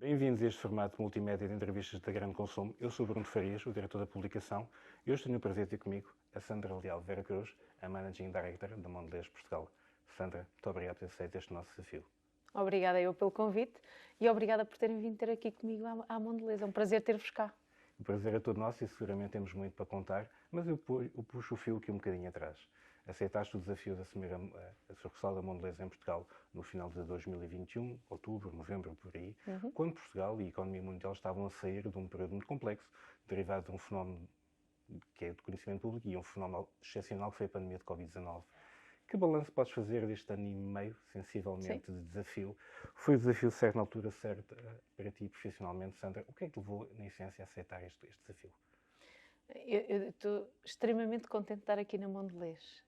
Bem-vindos a este formato multimédia de entrevistas da Grande Consumo. Eu sou Bruno Farias, o diretor da publicação, e hoje tenho o prazer de ter comigo a Sandra Leal Vera Cruz, a Managing Director da Mondelez Portugal. Sandra, muito obrigado por ter aceito este nosso desafio. Obrigada eu pelo convite e obrigada por terem vindo ter aqui comigo à Mondelez. É um prazer ter-vos cá. O prazer é todo nosso e seguramente temos muito para contar, mas eu puxo o fio aqui um bocadinho atrás. Aceitaste o desafio de assumir a sucursal da Mondelez em Portugal no final de 2021, outubro, novembro, por aí, quando Portugal e a economia mundial estavam a sair de um período muito complexo, derivado de um fenómeno que é de conhecimento público e um fenómeno excepcional que foi a pandemia de Covid-19. Que balanço podes fazer deste ano e meio, sensivelmente, de desafio? Foi o desafio certo na altura certa para ti profissionalmente, Sandra? O que é que te levou, na essência, a aceitar este desafio? Eu estou extremamente contente de estar aqui na Mondelez.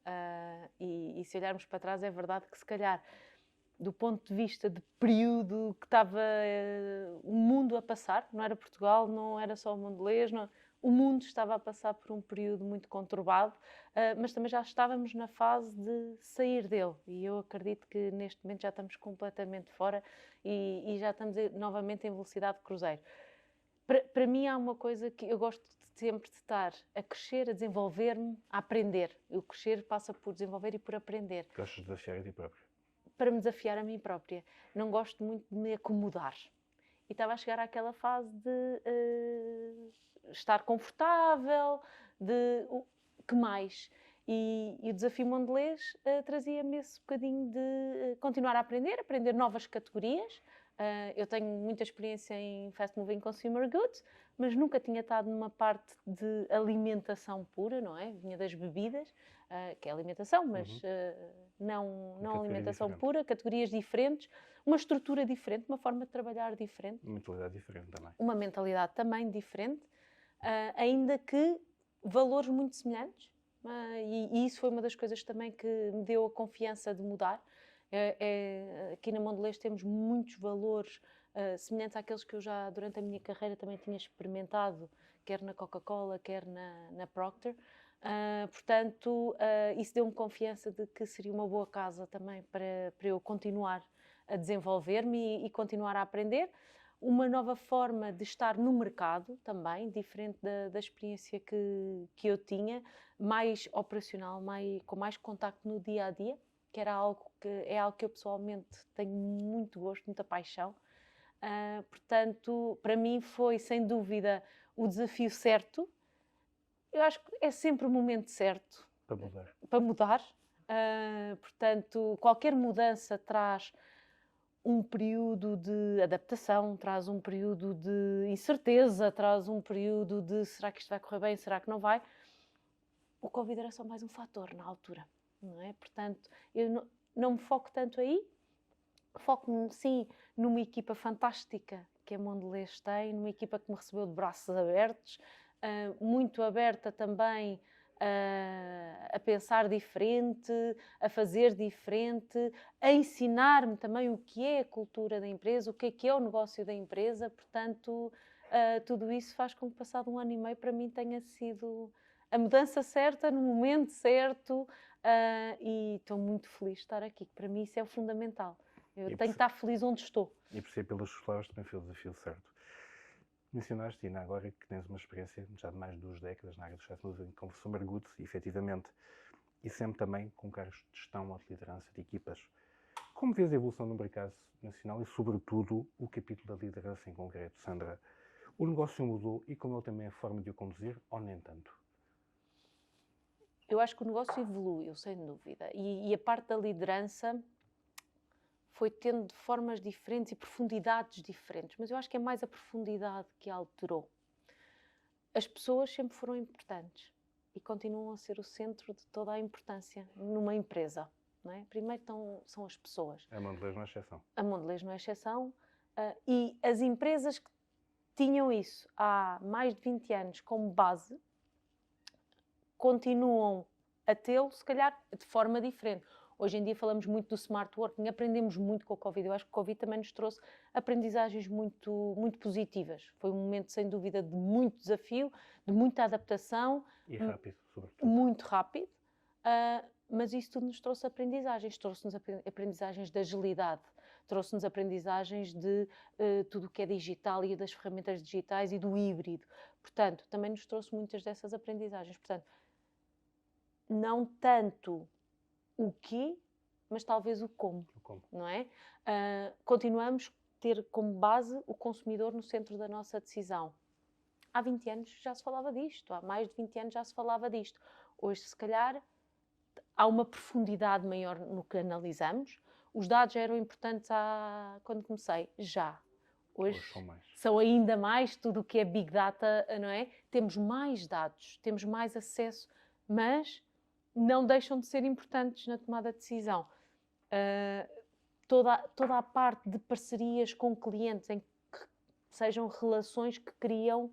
E se olharmos para trás, é verdade que se calhar, do ponto de vista de período que estava o mundo a passar, não era Portugal, não era só a Mondelez, o mundo estava a passar por um período muito conturbado, mas também já estávamos na fase de sair dele. E eu acredito que neste momento já estamos completamente fora e já estamos novamente em velocidade de cruzeiro. Para mim há uma coisa que eu gosto sempre de estar a crescer, a desenvolver-me, a aprender. O crescer passa por desenvolver e por aprender. Gostas de desafiar a ti próprio? Para me desafiar a mim própria. Não gosto muito de me acomodar. E estava a chegar àquela fase de estar confortável, que mais? E o desafio Mondelez trazia-me esse bocadinho de continuar a aprender novas categorias. Eu tenho muita experiência em Fast Moving Consumer Goods, mas nunca tinha estado numa parte de alimentação pura, não é? Vinha das bebidas, que é alimentação, mas não alimentação pura, categorias diferentes, uma estrutura diferente, uma forma de trabalhar diferente. Uma mentalidade diferente também. Uma mentalidade também diferente, ainda que valores muito semelhantes. E isso foi uma das coisas também que me deu a confiança de mudar. Aqui na Mondelez temos muitos valores semelhantes àqueles que eu já durante a minha carreira também tinha experimentado, quer na Coca-Cola, quer na Procter. Portanto, isso deu-me confiança de que seria uma boa casa também para eu continuar a desenvolver-me e continuar a aprender. Uma nova forma de estar no mercado também, diferente da experiência que eu tinha, mais operacional, com mais contacto no dia-a-dia, que é algo que eu pessoalmente tenho muito gosto, muita paixão. Portanto, para mim foi, sem dúvida, o desafio certo. Eu acho que é sempre o momento certo para mudar. Portanto, qualquer mudança traz um período de adaptação, traz um período de incerteza, traz um período de será que isto vai correr bem, será que não vai? O Covid era só mais um fator na altura, não é? Portanto, eu não me foco tanto aí, foco-me sim numa equipa fantástica que a Mondelez tem, numa equipa que me recebeu de braços abertos, muito aberta também a pensar diferente, a fazer diferente, a ensinar-me também o que é a cultura da empresa, o que é o negócio da empresa. Portanto, tudo isso faz com que, passado um ano e meio, para mim tenha sido a mudança certa, no momento certo, e estou muito feliz de estar aqui. Para mim isso é o fundamental. Eu tenho que estar feliz onde estou. E por ser pelas suas palavras também foi o desafio certo. Mencionaste, Ina, agora que tens uma experiência já de mais de 2 décadas na área dos Fast Moving Consumer Goods, efetivamente, e sempre também com cargos de gestão ou de liderança de equipas. Como vês a evolução do mercado nacional e, sobretudo, o capítulo da liderança em concreto, Sandra? O negócio mudou e com ele também a forma de o conduzir, ou nem tanto? Eu acho que o negócio evoluiu, sem dúvida. E a parte da liderança foi tendo formas diferentes e profundidades diferentes. Mas eu acho que é mais a profundidade que a alterou. As pessoas sempre foram importantes e continuam a ser o centro de toda a importância numa empresa. Não é? Primeiro são as pessoas. A Mondelez não é exceção. A Mondelez não é exceção. E as empresas que tinham isso há mais de 20 anos como base continuam a tê-lo, se calhar, de forma diferente. Hoje em dia falamos muito do smart working, aprendemos muito com o Covid. Eu acho que o Covid também nos trouxe aprendizagens muito, muito positivas. Foi um momento, sem dúvida, de muito desafio, de muita adaptação. E rápido, sobretudo. Muito rápido. mas isso tudo nos trouxe aprendizagens. Trouxe-nos aprendizagens de agilidade, trouxe-nos aprendizagens de tudo o que é digital e das ferramentas digitais e do híbrido. Portanto, também nos trouxe muitas dessas aprendizagens. Portanto, não tanto o quê, mas talvez o como, não é? Continuamos a ter como base o consumidor no centro da nossa decisão. Há 20 anos já se falava disto, há mais de 20 anos já se falava disto. Hoje, se calhar, há uma profundidade maior no que analisamos. Os dados já eram importantes quando comecei, já. Hoje são ainda mais tudo o que é Big Data, não é? Temos mais dados, temos mais acesso, mas não deixam de ser importantes na tomada de decisão. Toda a parte de parcerias com clientes, em que sejam relações que criam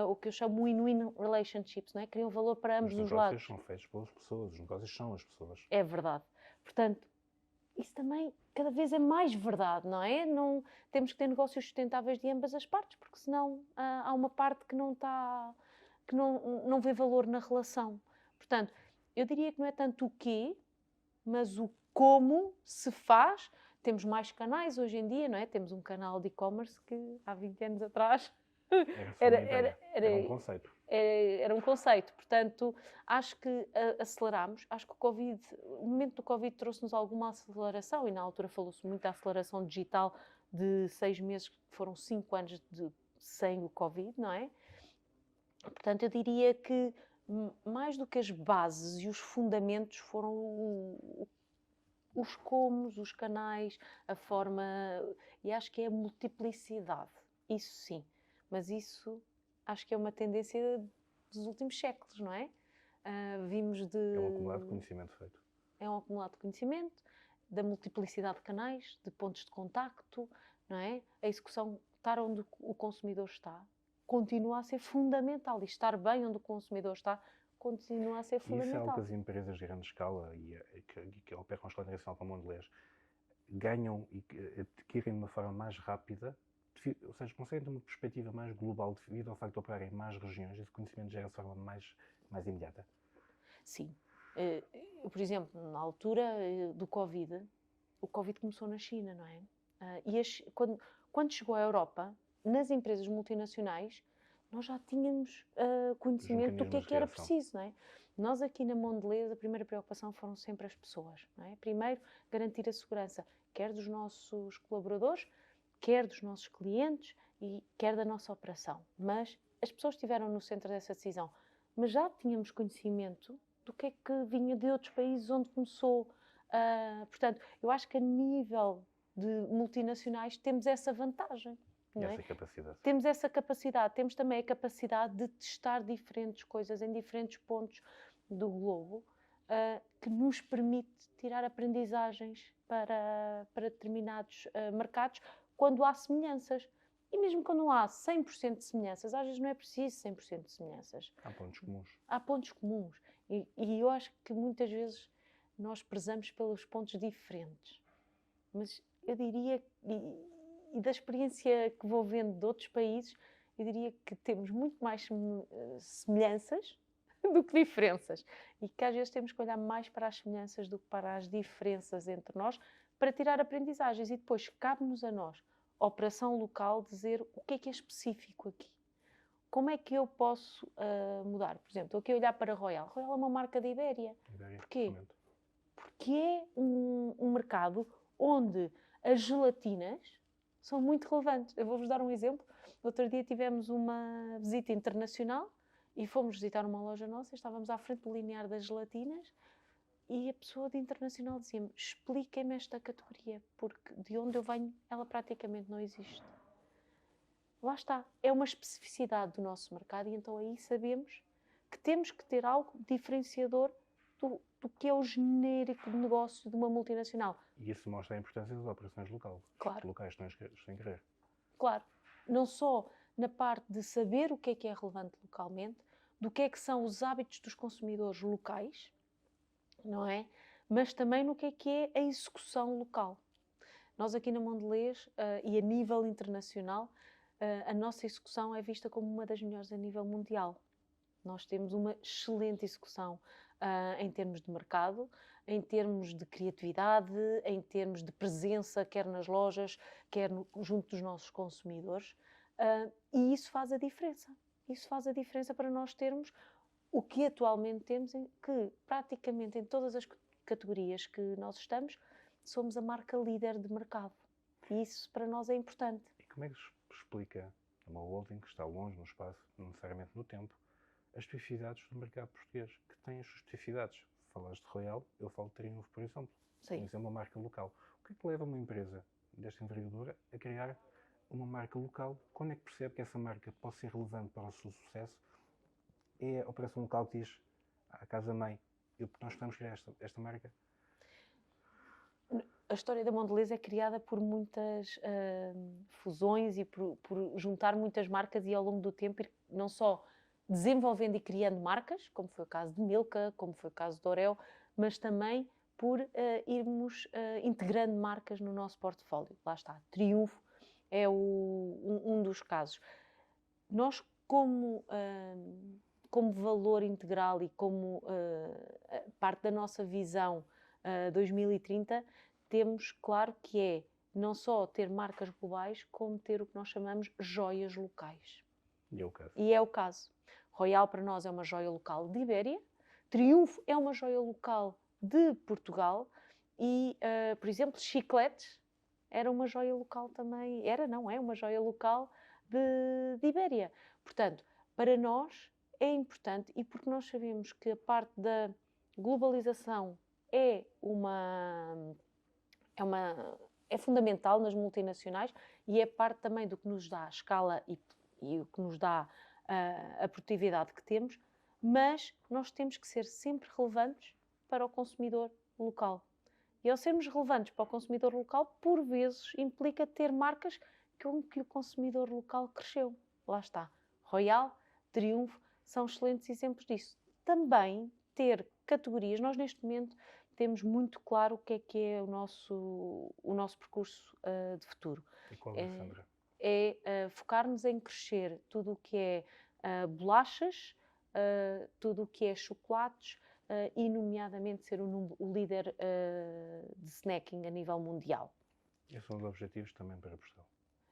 o que eu chamo win-win relationships, não é? Criam valor para ambos os lados. Os negócios são feitos pelas pessoas, os negócios são as pessoas. É verdade. Portanto, isso também cada vez é mais verdade, não é? Não, temos que ter negócios sustentáveis de ambas as partes, porque senão há uma parte que não vê valor na relação. Portanto, eu diria que não é tanto o quê, mas o como se faz. Temos mais canais hoje em dia, não é? Temos um canal de e-commerce que há 20 anos atrás era um conceito. Era um conceito. Portanto, acho que aceleramos. Acho que o momento do Covid trouxe-nos alguma aceleração e na altura falou-se muito da aceleração digital de 6 meses, que foram 5 anos sem o Covid, não é? Portanto, eu diria que mais do que as bases e os fundamentos foram os comos, os canais, a forma... E acho que é a multiplicidade. Isso sim. Mas isso acho que é uma tendência dos últimos séculos, não é? Vimos de... É um acumulado de conhecimento feito. É um acumulado de conhecimento, da multiplicidade de canais, de pontos de contacto, não é? A execução, estar onde o consumidor está, continua a ser fundamental. E estar bem onde o consumidor está, continua a ser fundamental. E isso é algo que as empresas de grande escala e que operam a escala internacional como Mondelez ganham e adquirem de uma forma mais rápida, ou seja, conseguem ter uma perspectiva mais global devido ao facto de operarem em mais regiões e esse conhecimento gera de forma mais imediata? Sim. Por exemplo, na altura do Covid, o Covid começou na China, não é? Quando chegou à Europa, nas empresas multinacionais, nós já tínhamos conhecimento do que era preciso, não é? Nós aqui na Mondelez, a primeira preocupação foram sempre as pessoas, não é? Primeiro, garantir a segurança, quer dos nossos colaboradores, quer dos nossos clientes e quer da nossa operação. Mas as pessoas estiveram no centro dessa decisão. Mas já tínhamos conhecimento do que é que vinha de outros países onde começou. Portanto, eu acho que a nível de multinacionais temos essa vantagem. Não é? Essa capacidade. Temos essa capacidade. Temos também a capacidade de testar diferentes coisas em diferentes pontos do globo que nos permite tirar aprendizagens para determinados mercados quando há semelhanças. E mesmo quando não há 100% de semelhanças, às vezes não é preciso 100% de semelhanças. Há pontos comuns. Há pontos comuns. E eu acho que muitas vezes nós prezamos pelos pontos diferentes. Mas eu diria, e da experiência que vou vendo de outros países, eu diria que temos muito mais semelhanças do que diferenças. E que às vezes temos que olhar mais para as semelhanças do que para as diferenças entre nós, para tirar aprendizagens. E depois cabe-nos a nós, operação local, dizer o que é específico aqui. Como é que eu posso mudar? Por exemplo, estou aqui a olhar para a Royal. Royal é uma marca da Ibéria. Porquê? Porque é um mercado onde as gelatinas são muito relevantes. Eu vou-vos dar um exemplo. Outro dia tivemos uma visita internacional e fomos visitar uma loja nossa, estávamos à frente do linear das gelatinas e a pessoa de internacional dizia-me: expliquem-me esta categoria, porque de onde eu venho ela praticamente não existe. Lá está, é uma especificidade do nosso mercado e então aí sabemos que temos que ter algo diferenciador do que é o genérico de negócio de uma multinacional. E isso mostra a importância das operações locais. Claro. Locais sem querer. Claro. Não só na parte de saber o que é relevante localmente, do que são os hábitos dos consumidores locais, não é? Mas também no que é a execução local. Nós aqui na Mondelez e a nível internacional, a nossa execução é vista como uma das melhores a nível mundial. Nós temos uma excelente execução. em termos de mercado, em termos de criatividade, em termos de presença, quer nas lojas, quer junto dos nossos consumidores. E isso faz a diferença. Isso faz a diferença para nós termos o que atualmente temos, que praticamente em todas as categorias que nós estamos, somos a marca líder de mercado. E isso para nós é importante. E como é que se explica uma holding que está longe no espaço, não necessariamente no tempo, as especificidades do mercado português, que têm as suas especificidades? Falaste de Royal, eu falo de Triunfo, por exemplo. Sim. Isso é uma marca local. O que é que leva uma empresa desta envergadura a criar uma marca local? Quando é que percebe que essa marca pode ser relevante para o seu sucesso? É a operação local que diz à casa-mãe, nós estamos a criar esta marca? A história da Mondelez é criada por muitas fusões e por juntar muitas marcas e ao longo do tempo ir não só desenvolvendo e criando marcas, como foi o caso de Milka, como foi o caso de Oreo, mas também por irmos integrando marcas no nosso portfólio. Lá está, Triunfo é um dos casos. Nós, como valor integral e como parte da nossa visão 2030, temos claro que é não só ter marcas globais, como ter o que nós chamamos joias locais. E é o caso. E é o caso. Royal para nós é uma joia local de Ibéria, Triunfo é uma joia local de Portugal e, por exemplo, Chicletes era uma joia local também, é uma joia local de Ibéria. Portanto, para nós é importante e porque nós sabemos que a parte da globalização é fundamental nas multinacionais e é parte também do que nos dá a escala e o que nos dá a produtividade que temos, mas nós temos que ser sempre relevantes para o consumidor local. E ao sermos relevantes para o consumidor local, por vezes implica ter marcas com que o consumidor local cresceu. Lá está. Royal, Triunfo, são excelentes exemplos disso. Também ter categorias, nós neste momento temos muito claro o que é o nosso percurso de futuro. E qual é, Sandra? Focar-nos em crescer tudo o que é bolachas, tudo o que é chocolates e, nomeadamente, ser o líder de snacking a nível mundial. Esses são os objetivos também para Portugal.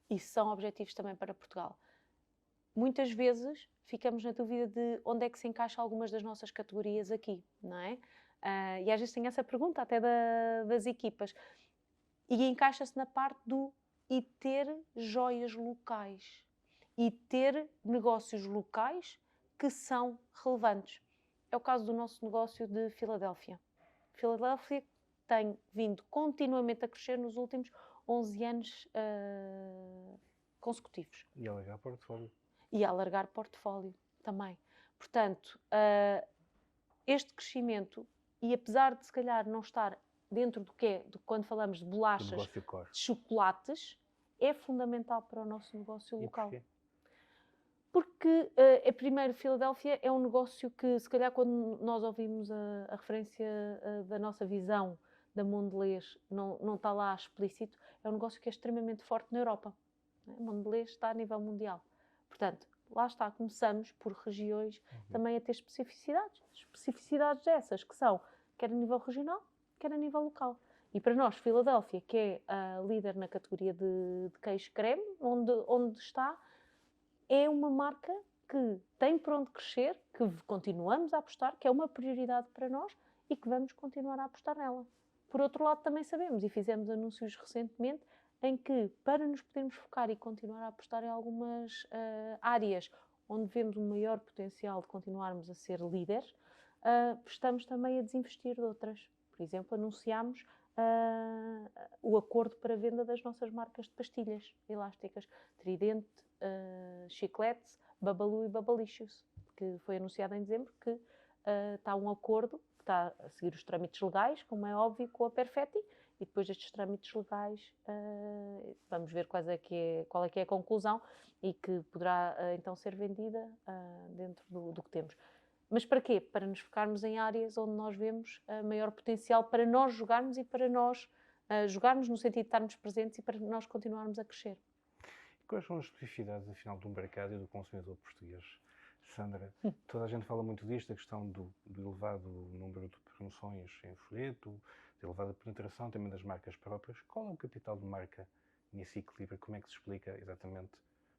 Isso são objetivos também para Portugal. Muitas vezes ficamos na dúvida de onde é que se encaixa algumas das nossas categorias aqui, não é? E às vezes tem essa pergunta até das equipas. E encaixa-se na parte e ter joias locais. E ter negócios locais que são relevantes. É o caso do nosso negócio de Filadélfia. Filadélfia tem vindo continuamente a crescer nos últimos 11 anos consecutivos. E a alargar portfólio. E a alargar portfólio também. Portanto, este crescimento, e apesar de se calhar não estar dentro do que é, quando falamos de bolachas, de chocolates, é fundamental para o nosso negócio local. Porquê? Porque, primeiro, Filadélfia é um negócio que, se calhar, quando nós ouvimos a referência da nossa visão da Mondelez, não está lá explícito, é um negócio que é extremamente forte na Europa. Mondelez está a nível mundial. Portanto, lá está, começamos por regiões também a ter especificidades. Especificidades essas que são, quer a nível regional, quer a nível local. E para nós, Filadélfia, que é a líder na categoria de queijo creme, onde está, é uma marca que tem por onde crescer, que continuamos a apostar, que é uma prioridade para nós e que vamos continuar a apostar nela. Por outro lado, também sabemos, e fizemos anúncios recentemente, em que, para nos podermos focar e continuar a apostar em algumas áreas onde vemos um maior potencial de continuarmos a ser líderes, estamos também a desinvestir de outras. Por exemplo, anunciámos o acordo para a venda das nossas marcas de pastilhas elásticas, Tridente, Chicletes, Babalu e Babalicious, que foi anunciado em dezembro, que está um acordo que está a seguir os trâmites legais, como é óbvio, com a Perfetti, e depois destes trâmites legais vamos ver qual é que é a conclusão e que poderá então ser vendida dentro do que temos. Mas para quê? Para nos focarmos em áreas onde nós vemos maior potencial para nós jogarmos e para nós jogarmos no sentido de estarmos presentes e para nós continuarmos a crescer. E quais são as especificidades, afinal, do mercado e do consumidor português? Sandra, toda a gente fala muito disto, a questão do elevado número de promoções em folheto, da elevada penetração também das marcas próprias. Qual é o capital de marca nesse equilíbrio? Como é que se explica exatamente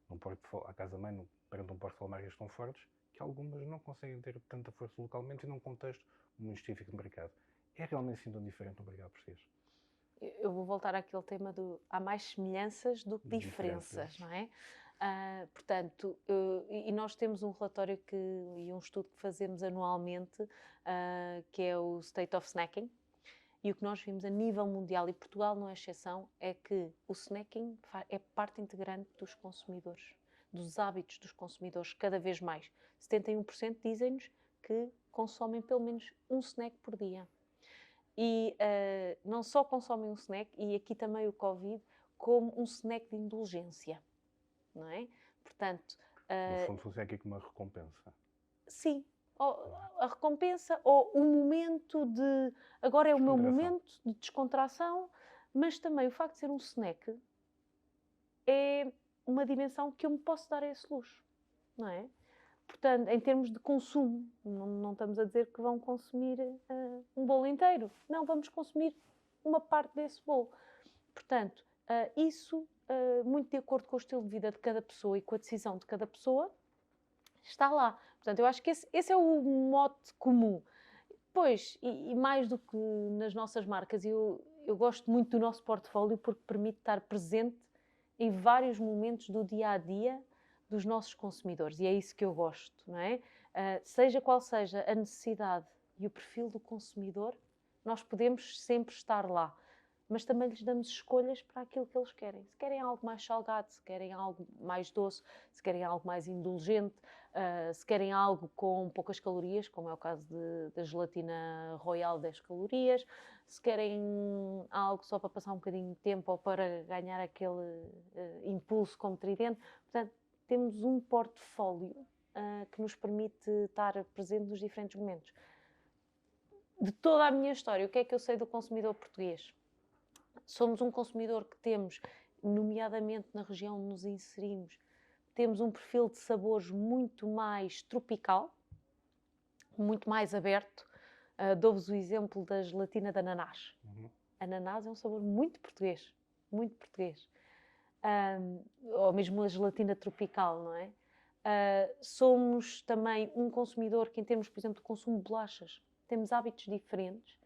num portfólio, à casa-mãe, perante um portfólio de marcas tão fortes, que algumas não conseguem ter tanta força localmente e num contexto muito específico de mercado? É realmente assim tão diferente no mercado português? Eu vou voltar àquele tema do há mais semelhanças do que diferenças, não é? Portanto, e nós temos um relatório e um estudo que fazemos anualmente, que é o State of Snacking, e o que nós vimos a nível mundial, e Portugal não é exceção, é que o snacking é parte integrante dos consumidores, dos hábitos dos consumidores, cada vez mais. 71% dizem-nos que consomem pelo menos um snack por dia. E não só consomem um snack, e aqui também o Covid, como um snack de indulgência, não é? Portanto... no fundo, funciona aqui como uma recompensa. Sim. A recompensa ou o momento de... Agora é o meu momento de descontração, mas também o facto de ser um snack é uma dimensão que eu me posso dar a esse luxo, não é? Portanto, em termos de consumo, não estamos a dizer que vão consumir um bolo inteiro. Não, vamos consumir uma parte desse bolo. Portanto, isso, muito de acordo com o estilo de vida de cada pessoa e com a decisão de cada pessoa, está lá. Portanto, eu acho que esse é o mote comum. Pois, e mais do que nas nossas marcas, eu gosto muito do nosso portfólio porque permite estar presente em vários momentos do dia-a-dia dos nossos consumidores, e é isso que eu gosto, não é? Seja qual seja a necessidade e o perfil do consumidor, nós podemos sempre estar lá, mas também lhes damos escolhas para aquilo que eles querem. Se querem algo mais salgado, se querem algo mais doce, se querem algo mais indulgente, se querem algo com poucas calorias, como é o caso da gelatina Royal 10 calorias, se querem algo só para passar um bocadinho de tempo ou para ganhar aquele impulso como tridente. Portanto, temos um portfólio que nos permite estar presente nos diferentes momentos. De toda a minha história, o que é que eu sei do consumidor português? Somos um consumidor que temos, nomeadamente na região onde nos inserimos, temos um perfil de sabores muito mais tropical, muito mais aberto. Dou-vos o exemplo da gelatina de ananás. Ananás é um sabor muito português, muito português. Ou mesmo a gelatina tropical, não é? Somos também um consumidor que, em termos, por exemplo, de consumo de bolachas, temos hábitos diferentes.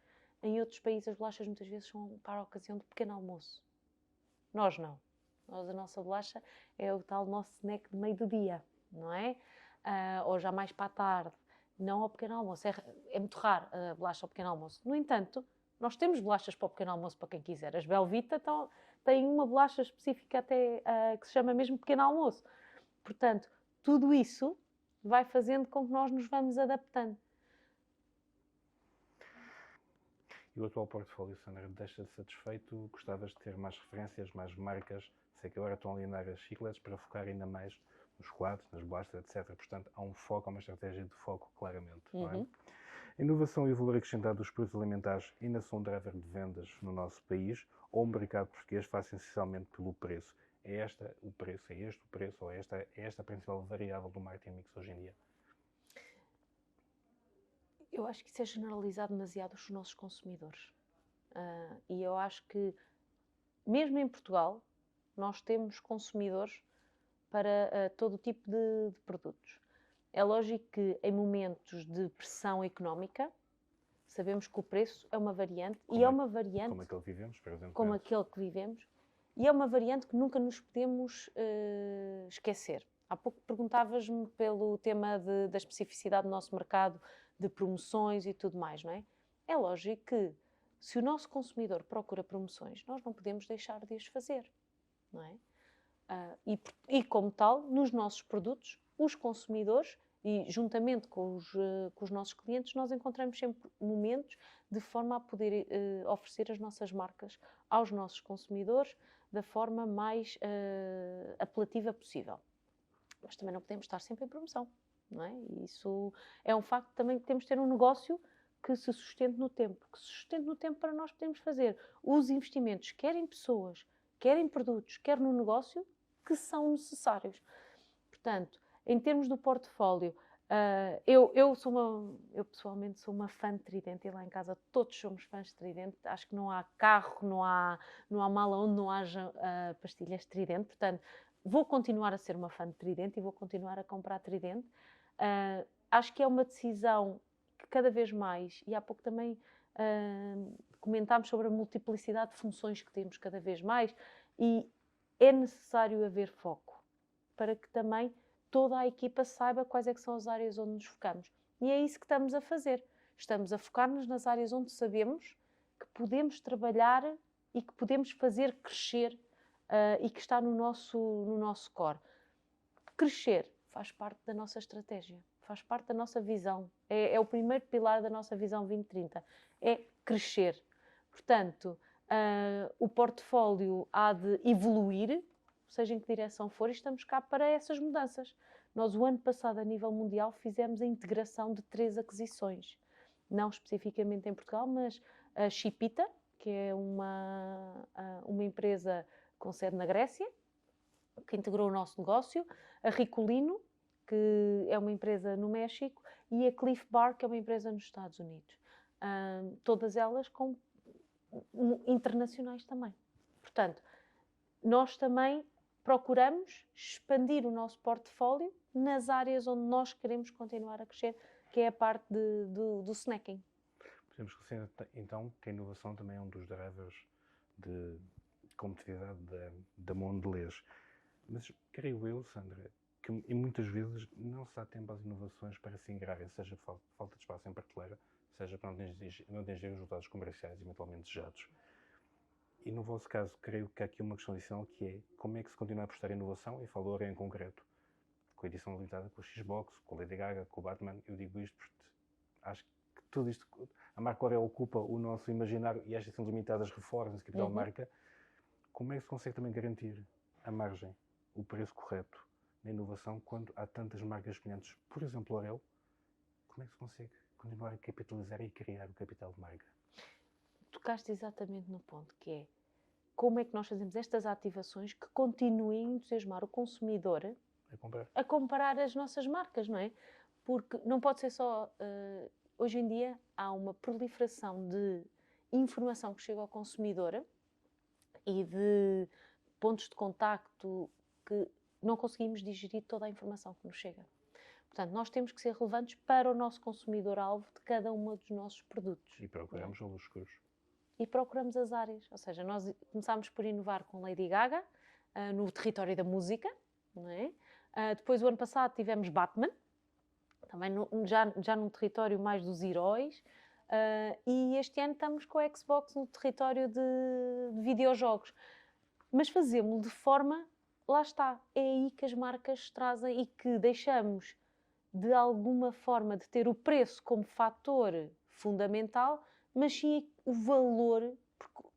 Em outros países, as bolachas muitas vezes são para a ocasião do pequeno almoço. Nós não. A nossa bolacha é o tal nosso snack de meio do dia, não é? Ou já mais para a tarde. Não ao pequeno almoço. É muito raro a bolacha ao pequeno almoço. No entanto, nós temos bolachas para o pequeno almoço para quem quiser. As Belvita têm uma bolacha específica até que se chama mesmo pequeno almoço. Portanto, tudo isso vai fazendo com que nós nos vamos adaptando. E o atual portfólio, Sandra, deixa-te satisfeito? Gostavas de ter mais referências, mais marcas? Sei que agora estão a alinhar as chicletes para focar ainda mais nos chocolates, nas bolachas, etc. Portanto, há um foco, há uma estratégia de foco, claramente. Não é? A inovação e o valor acrescentado dos produtos alimentares ainda são um driver de vendas no nosso país, ou o mercado português faz essencialmente pelo preço? É este o preço, ou é esta a principal variável do marketing mix hoje em dia? Eu acho que isso é generalizado demasiado dos nossos consumidores. E eu acho que, mesmo em Portugal, nós temos consumidores para todo tipo de produtos. É lógico que, em momentos de pressão económica, sabemos que o preço é uma variante, e é uma variante... Como aquele que vivemos, por exemplo. Como aquele que vivemos. E é uma variante que nunca nos podemos esquecer. Há pouco perguntavas-me pelo tema da especificidade do nosso mercado, de promoções e tudo mais, não é? É lógico que, se o nosso consumidor procura promoções, nós não podemos deixar de as fazer, não é? E como tal, nos nossos produtos, os consumidores, e juntamente com os nossos clientes, nós encontramos sempre momentos de forma a poder oferecer as nossas marcas aos nossos consumidores da forma mais apelativa possível. Mas também não podemos estar sempre em promoção, não é? E isso é um facto também que temos de ter um negócio que se sustente no tempo. Que se sustente no tempo para nós podermos fazer os investimentos, quer em pessoas, quer em produtos, quer no negócio, que são necessários. Portanto, em termos do portfólio, Eu pessoalmente sou uma fã de Tridente e lá em casa todos somos fãs de Tridente. Acho que não há carro, não há mala onde não haja pastilhas de Tridente. Portanto, vou continuar a ser uma fã de Tridente e vou continuar a comprar Tridente. Acho que é uma decisão que cada vez mais, e há pouco também comentámos sobre a multiplicidade de funções que temos cada vez mais, e é necessário haver foco para que também toda a equipa saiba quais é que são as áreas onde nos focamos. E é isso que estamos a fazer. Estamos a focar-nos nas áreas onde sabemos que podemos trabalhar e que podemos fazer crescer e que está no nosso core. Crescer faz parte da nossa estratégia, faz parte da nossa visão. É o primeiro pilar da nossa visão 2030. É crescer. Portanto, o portfólio há de evoluir, seja em que direção for, e estamos cá para essas mudanças. Nós, o ano passado, a nível mundial, fizemos a integração de 3 aquisições. Não especificamente em Portugal, mas a Chipita, que é uma empresa com sede na Grécia, que integrou o nosso negócio, a Ricolino, que é uma empresa no México, e a Cliff Bar, que é uma empresa nos Estados Unidos. Todas elas internacionais também. Portanto, nós também procuramos expandir o nosso portfólio nas áreas onde nós queremos continuar a crescer, que é a parte do snacking. Podemos dizer, então, que a inovação também é um dos drivers de competitividade da Mondelez. Mas creio eu, Sandra, que muitas vezes não se dá tempo às inovações para se integrarem, seja falta de espaço em prateleira, seja para não atingir os resultados comerciais eventualmente desejados. E no vosso caso, creio que há aqui uma questão adicional, que é como é que se continua a apostar em inovação, e falo agora em concreto, com a edição limitada, com o Xbox, com a Lady Gaga, com o Batman. Eu digo isto porque acho que tudo isto, a marca L'Oréal ocupa o nosso imaginário, e estas edições limitadas reforçam esse capital de marca. Como é que se consegue também garantir a margem, o preço correto na inovação, quando há tantas marcas semelhantes? Por exemplo, L'Oréal, como é que se consegue continuar a capitalizar e criar o capital de marca? Tocaste exatamente no ponto, que é como é que nós fazemos estas ativações que continuem a entusiasmar o consumidor a comprar as nossas marcas, não é? Porque não pode ser só... hoje em dia há uma proliferação de informação que chega ao consumidor e de pontos de contacto que não conseguimos digerir toda a informação que nos chega. Portanto, nós temos que ser relevantes para o nosso consumidor-alvo de cada um dos nossos produtos. E procuramos os escuros. E procuramos as áreas. Ou seja, nós começámos por inovar com Lady Gaga, no território da música, não é? Depois, o ano passado, tivemos Batman, também já num território mais dos heróis. E este ano estamos com a Xbox no território de videojogos. Mas fazemos-lo de forma... Lá está. É aí que as marcas trazem e que deixamos, de alguma forma, de ter o preço como fator fundamental, mas sim o valor, porque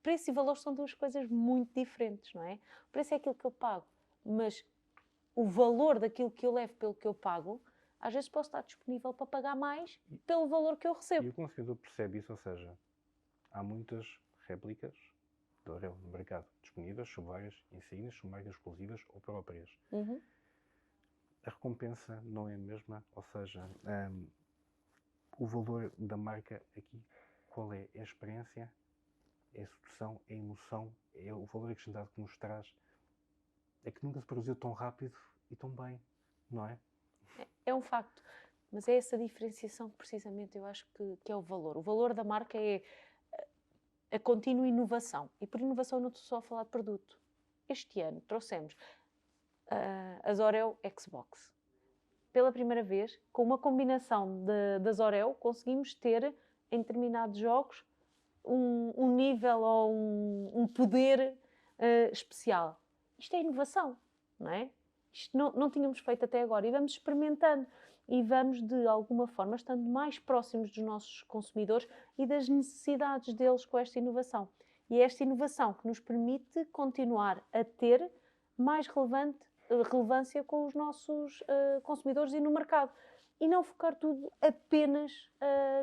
preço e valor são 2 coisas muito diferentes, não é? O preço é aquilo que eu pago, mas o valor daquilo que eu levo pelo que eu pago, às vezes posso estar disponível para pagar mais pelo valor que eu recebo. E o consumidor percebe isso, ou seja, há muitas réplicas do L'Oréal no mercado disponíveis, sob várias insígnias, sob marcas exclusivas ou próprias. A recompensa não é a mesma, ou seja, o valor da marca aqui, qual é? É a experiência, é a sedução, é a emoção, é o valor acrescentado que nos traz. É que nunca se produziu tão rápido e tão bem, não é? É um facto, mas é essa diferenciação que precisamente eu acho que é o valor. O valor da marca é a contínua inovação. E por inovação não estou só a falar de produto. Este ano trouxemos as Oreo Xbox. Pela primeira vez, com uma combinação das Oreo, conseguimos ter, em determinados jogos, um nível ou um poder especial. Isto é inovação, não é? Isto não tínhamos feito até agora. E vamos experimentando. E vamos, de alguma forma, estando mais próximos dos nossos consumidores e das necessidades deles com esta inovação. E é esta inovação que nos permite continuar a ter mais relevância com os nossos consumidores e no mercado. E não focar tudo apenas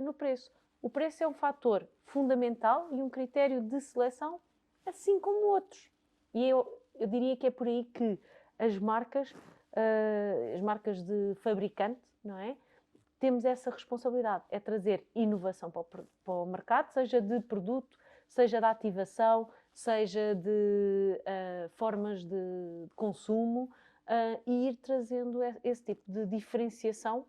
no preço. O preço é um fator fundamental e um critério de seleção, assim como outros. E eu diria que é por aí que as marcas de fabricante não é? Temos essa responsabilidade, é trazer inovação para o mercado, seja de produto, seja de ativação, seja de formas de consumo, e ir trazendo esse tipo de diferenciação,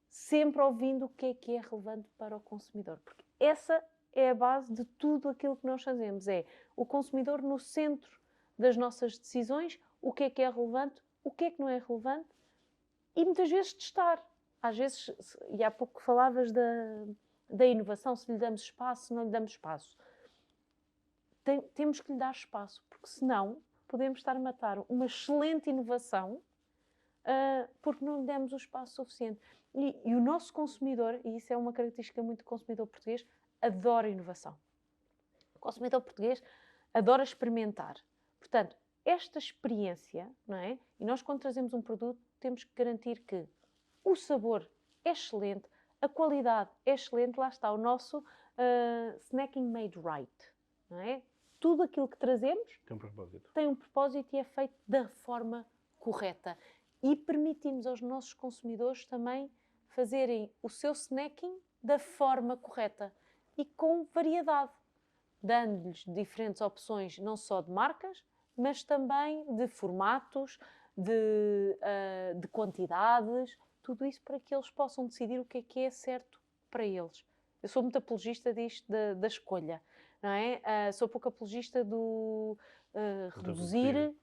sempre ouvindo o que é relevante para o consumidor. Porque essa é a base de tudo aquilo que nós fazemos, é o consumidor no centro das nossas decisões, o que é relevante, o que não é relevante, e muitas vezes testar. Às vezes, e há pouco falavas da inovação, se lhe damos espaço, se não lhe damos espaço. Temos que lhe dar espaço, porque senão podemos estar a matar uma excelente inovação porque não lhe demos o espaço suficiente. E o nosso consumidor, e isso é uma característica muito do consumidor português, adora inovação. O consumidor português adora experimentar. Portanto, esta experiência, não é? E nós, quando trazemos um produto, temos que garantir que o sabor é excelente, a qualidade é excelente, lá está o nosso snacking made right, não é? Tudo aquilo que trazemos tem um propósito e é feito da forma correta. E permitimos aos nossos consumidores também fazerem o seu snacking da forma correta e com variedade, dando-lhes diferentes opções, não só de marcas, mas também de formatos, de quantidades, tudo isso para que eles possam decidir o que é certo para eles. Eu sou muito apologista disto, da escolha, não é? Sou pouco apologista do reduzir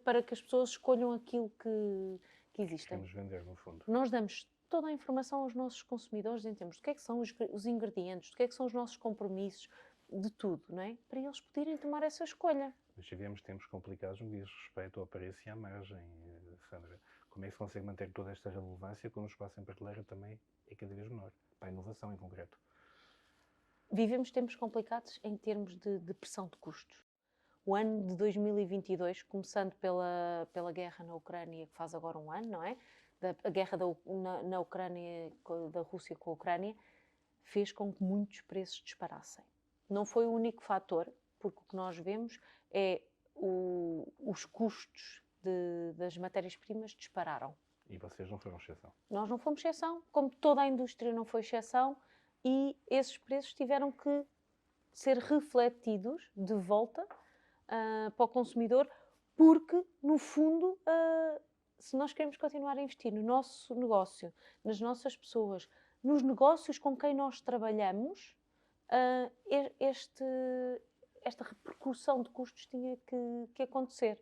para que as pessoas escolham aquilo que existem. Queremos vender, no fundo. Nós damos toda a informação aos nossos consumidores em termos do que é que são os ingredientes, do que é que são os nossos compromissos, de tudo, não é? Para eles poderem tomar essa escolha. Mas vivemos tempos complicados no que diz respeito ao preço e à margem, Sandra. Como é que se consegue manter toda esta relevância quando o espaço em prateleira também é cada vez menor? Para a inovação em concreto. Vivemos tempos complicados em termos de pressão de custos. O ano de 2022, começando pela guerra na Ucrânia, que faz agora um ano, não é? A guerra na Ucrânia, da Rússia com a Ucrânia, fez com que muitos preços disparassem. Não foi o único fator, porque o que nós vemos é os custos das matérias-primas dispararam. E vocês não foram exceção? Nós não fomos exceção, como toda a indústria não foi exceção, e esses preços tiveram que ser refletidos de volta para o consumidor, porque, no fundo, se nós queremos continuar a investir no nosso negócio, nas nossas pessoas, nos negócios com quem nós trabalhamos, esta repercussão de custos tinha que acontecer.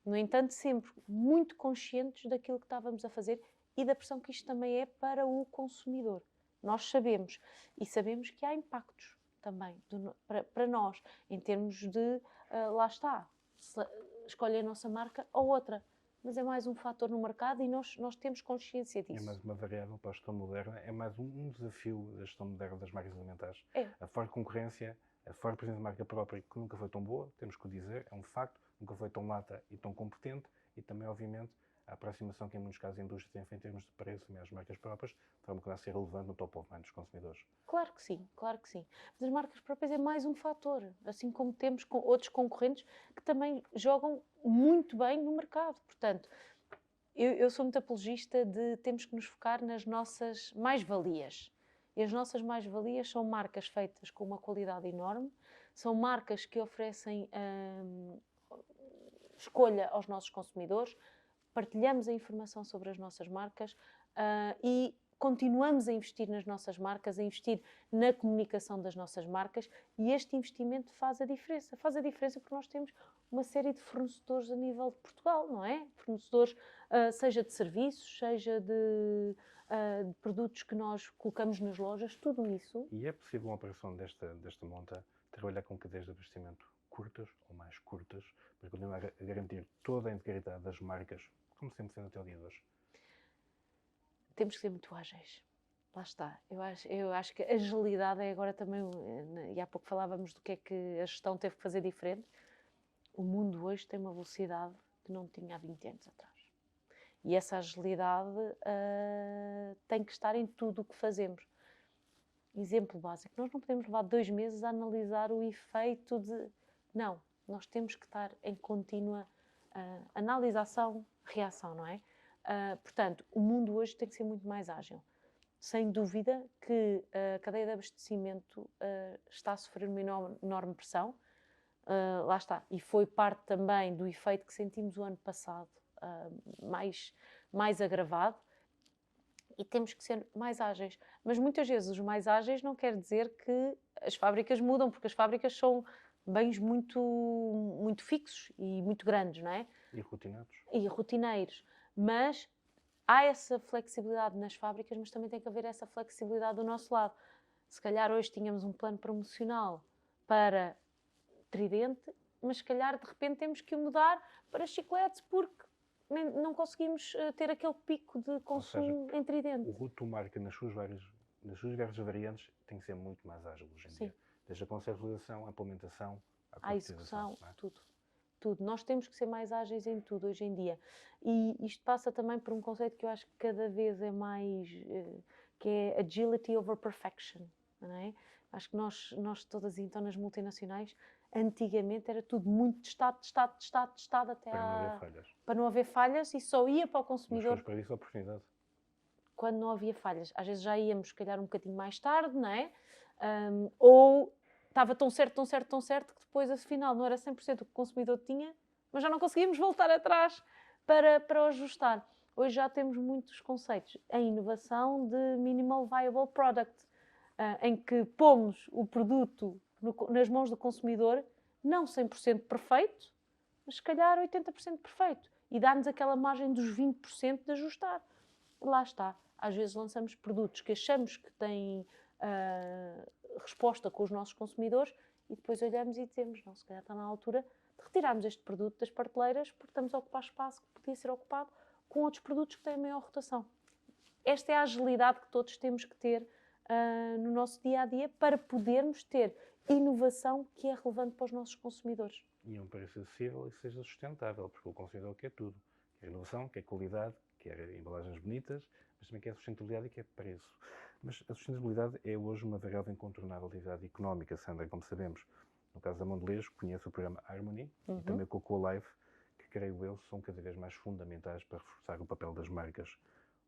No entanto, sempre muito conscientes daquilo que estávamos a fazer e da pressão que isto também é para o consumidor. Nós sabemos, e sabemos que há impactos também para nós, em termos de, lá está, escolhe a nossa marca ou outra. Mas é mais um fator no mercado e nós temos consciência disso. É mais uma variável para a gestão moderna, é mais um desafio da gestão moderna das marcas alimentares. É. A forte concorrência, a forte presença de marca própria, que nunca foi tão boa, temos que o dizer, é um facto, nunca foi tão lata e tão competente, e também, obviamente, a aproximação que em muitos casos a indústria tem feito em termos de preço e as marcas próprias, de forma que vai ser relevante no top of mind dos consumidores. Claro que sim, claro que sim. Mas as marcas próprias é mais um fator, assim como temos outros concorrentes que também jogam muito bem no mercado. Portanto, eu sou muito apologista de temos que nos focar nas nossas mais-valias. E as nossas mais-valias são marcas feitas com uma qualidade enorme, são marcas que oferecem escolha aos nossos consumidores, partilhamos a informação sobre as nossas marcas e continuamos a investir nas nossas marcas, a investir na comunicação das nossas marcas, e este investimento faz a diferença. Faz a diferença porque nós temos uma série de fornecedores a nível de Portugal, não é? Fornecedores, seja de serviços, seja de produtos que nós colocamos nas lojas, tudo isso. E é possível uma operação desta monta trabalhar com cadeias de abastecimento curtas ou mais curtas para continuar a garantir toda a integridade das marcas, como sempre sendo até o dia de hoje? Temos que ser muito ágeis. Lá está. Eu acho que a agilidade é agora também, e há pouco falávamos do que é que a gestão teve que fazer diferente. O mundo hoje tem uma velocidade que não tinha há 20 anos atrás. E essa agilidade tem que estar em tudo o que fazemos. Exemplo básico, nós não podemos levar 2 meses a analisar o efeito de... Não, nós temos que estar em contínua analisação, reação, não é? Portanto, o mundo hoje tem que ser muito mais ágil. Sem dúvida que a cadeia de abastecimento está a sofrer uma enorme pressão. Lá está. E foi parte também do efeito que sentimos o ano passado, mais agravado. E temos que ser mais ágeis. Mas muitas vezes os mais ágeis não quer dizer que as fábricas mudam, porque as fábricas são bens muito, muito fixos e muito grandes, não é? E rotinados. E rotineiros. Mas há essa flexibilidade nas fábricas, mas também tem que haver essa flexibilidade do nosso lado. Se calhar hoje tínhamos um plano promocional para Tridente, mas se calhar de repente temos que o mudar para chicletes porque não conseguimos ter aquele pico de consumo em Tridente. O roto-marca nas suas várias variantes tem que ser muito mais ágil hoje em dia. Desde a conceptualização, a implementação, a execução, tudo. Nós temos que ser mais ágeis em tudo hoje em dia. E isto passa também por um conceito que eu acho que cada vez é mais... que é agility over perfection, não é? Acho que nós todas, então, nas multinacionais, antigamente era tudo muito testado até para não haver falhas e só ia para o consumidor. Mas para isso a oportunidade. Quando não havia falhas. Às vezes já íamos, se calhar, um bocadinho mais tarde, não é? Ou estava tão certo que depois, afinal, não era 100% o que o consumidor tinha, mas já não conseguíamos voltar atrás para o ajustar. Hoje já temos muitos conceitos em inovação de Minimal Viable Product, em que pomos o produto nas mãos do consumidor, não 100% perfeito, mas se calhar 80% perfeito. E dá-nos aquela margem dos 20% de ajustar. Lá está. Às vezes lançamos produtos que achamos que têm resposta com os nossos consumidores e depois olhamos e dizemos, não, se calhar está na altura de retirarmos este produto das prateleiras porque estamos a ocupar espaço que podia ser ocupado com outros produtos que têm maior rotação. Esta é a agilidade que todos temos que ter no nosso dia-a-dia para podermos ter inovação que é relevante para os nossos consumidores. E um preço acessível e que seja sustentável, porque o consumidor quer tudo. Quer inovação, quer qualidade, quer embalagens bonitas, mas também quer sustentabilidade e quer preço. Mas a sustentabilidade é hoje uma variável incontornável de atividade económica, Sandra, como sabemos. No caso da Mondelez, conheço o programa Harmony e também o Cocoa Life, que creio eu são cada vez mais fundamentais para reforçar o papel das marcas.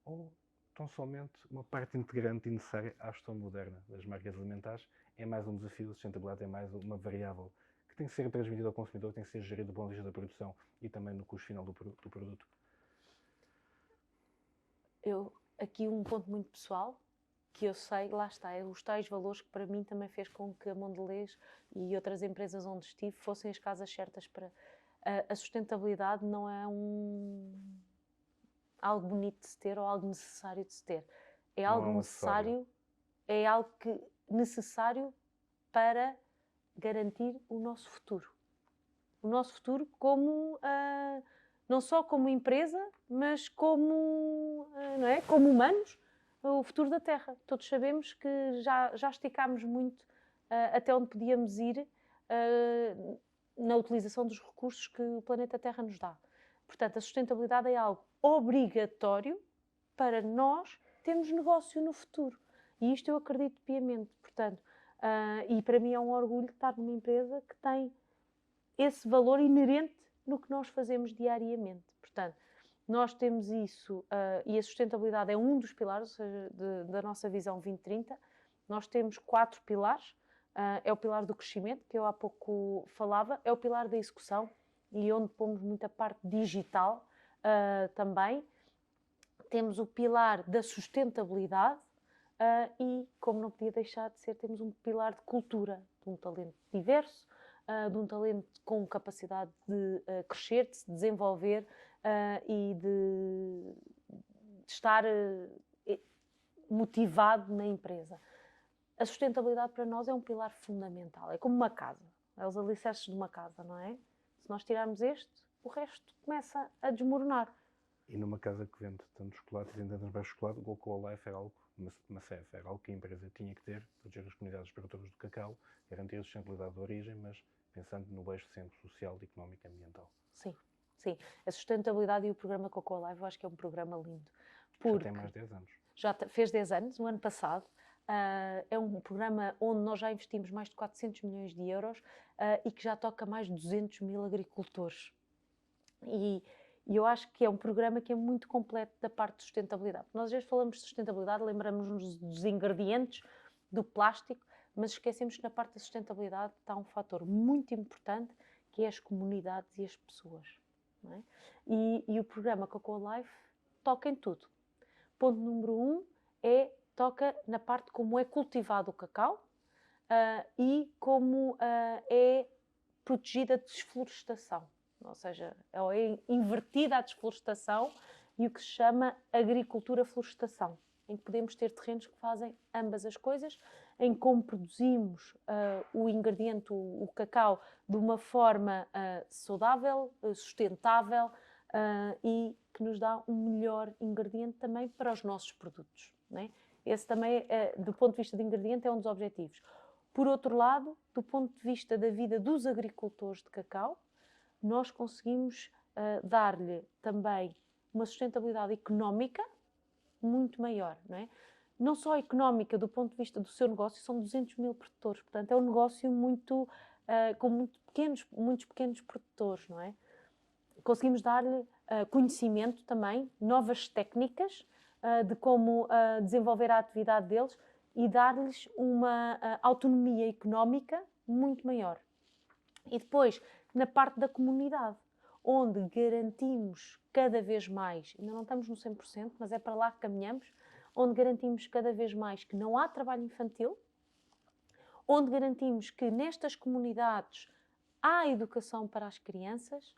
Ou tão somente uma parte integrante e necessária à gestão moderna das marcas alimentares. É mais um desafio, a sustentabilidade é mais uma variável que tem que ser transmitida ao consumidor, tem que ser gerido do ponto de vista da produção e também no custo final do produto. Aqui um ponto muito pessoal, que eu sei, lá está, é os tais valores que para mim também fez com que a Mondelez e outras empresas onde estive fossem as casas certas para... A sustentabilidade não é algo bonito de se ter ou algo necessário de se ter. É algo necessário, é algo necessário para garantir o nosso futuro. O nosso futuro como... não só como empresa, mas como, não é? Como humanos, o futuro da Terra. Todos sabemos que já esticámos muito até onde podíamos ir na utilização dos recursos que o planeta Terra nos dá. Portanto, a sustentabilidade é algo obrigatório para nós termos negócio no futuro. E isto eu acredito piamente. Portanto, e para mim é um orgulho estar numa empresa que tem esse valor inerente no que nós fazemos diariamente. Portanto, nós temos isso, e a sustentabilidade é um dos pilares, ou seja, da nossa visão 2030. Nós temos 4 pilares. É o pilar do crescimento, que eu há pouco falava, é o pilar da execução, e onde pomos muita parte digital também. Temos o pilar da sustentabilidade e, como não podia deixar de ser, temos um pilar de cultura, de um talento diverso, de um talento com capacidade de crescer, de se desenvolver e de estar motivado na empresa. A sustentabilidade para nós é um pilar fundamental, é como uma casa, é os alicerces de uma casa, não é? Se nós tirarmos o resto começa a desmoronar. E numa casa que vende tanto chocolate e vende tantos chocolate, o Cocoa Life era algo, uma CEF, era algo que a empresa tinha que ter, proteger as comunidades produtoras do cacau, garantir a sustentabilidade de origem, mas pensando no eixo sempre social, económico e ambiental. Sim, sim. A sustentabilidade e o programa Cocoa Life eu acho que é um programa lindo. Já tem mais de 10 anos. Já fez 10 anos, no ano passado. É um programa onde nós já investimos mais de 400 milhões de euros e que já toca mais de 200 mil agricultores. E E eu acho que é um programa que é muito completo da parte de sustentabilidade. Nós às vezes falamos de sustentabilidade, lembramos-nos dos ingredientes, do plástico, mas esquecemos que na parte da sustentabilidade está um fator muito importante, que é as comunidades e as pessoas. Não é? E o programa Cocoa Life toca em tudo. Ponto número 1 toca na parte como é cultivado o cacau e como é protegida a desflorestação. Ou seja, é invertida a desflorestação e o que se chama agricultura-florestação, em que podemos ter terrenos que fazem ambas as coisas, em como produzimos o ingrediente, o cacau, de uma forma saudável, sustentável e que nos dá um melhor ingrediente também para os nossos produtos. Não é? Esse também, do ponto de vista de ingrediente, é um dos objetivos. Por outro lado, do ponto de vista da vida dos agricultores de cacau, nós conseguimos dar-lhe também uma sustentabilidade económica muito maior, não é? Não só económica do ponto de vista do seu negócio, são 200 mil produtores, portanto é um negócio com muitos pequenos produtores, não é? Conseguimos dar-lhe conhecimento também, novas técnicas de como desenvolver a atividade deles e dar-lhes uma autonomia económica muito maior. E depois, na parte da comunidade, onde garantimos cada vez mais, ainda não estamos no 100%, mas é para lá que caminhamos, onde garantimos cada vez mais que não há trabalho infantil, onde garantimos que nestas comunidades há educação para as crianças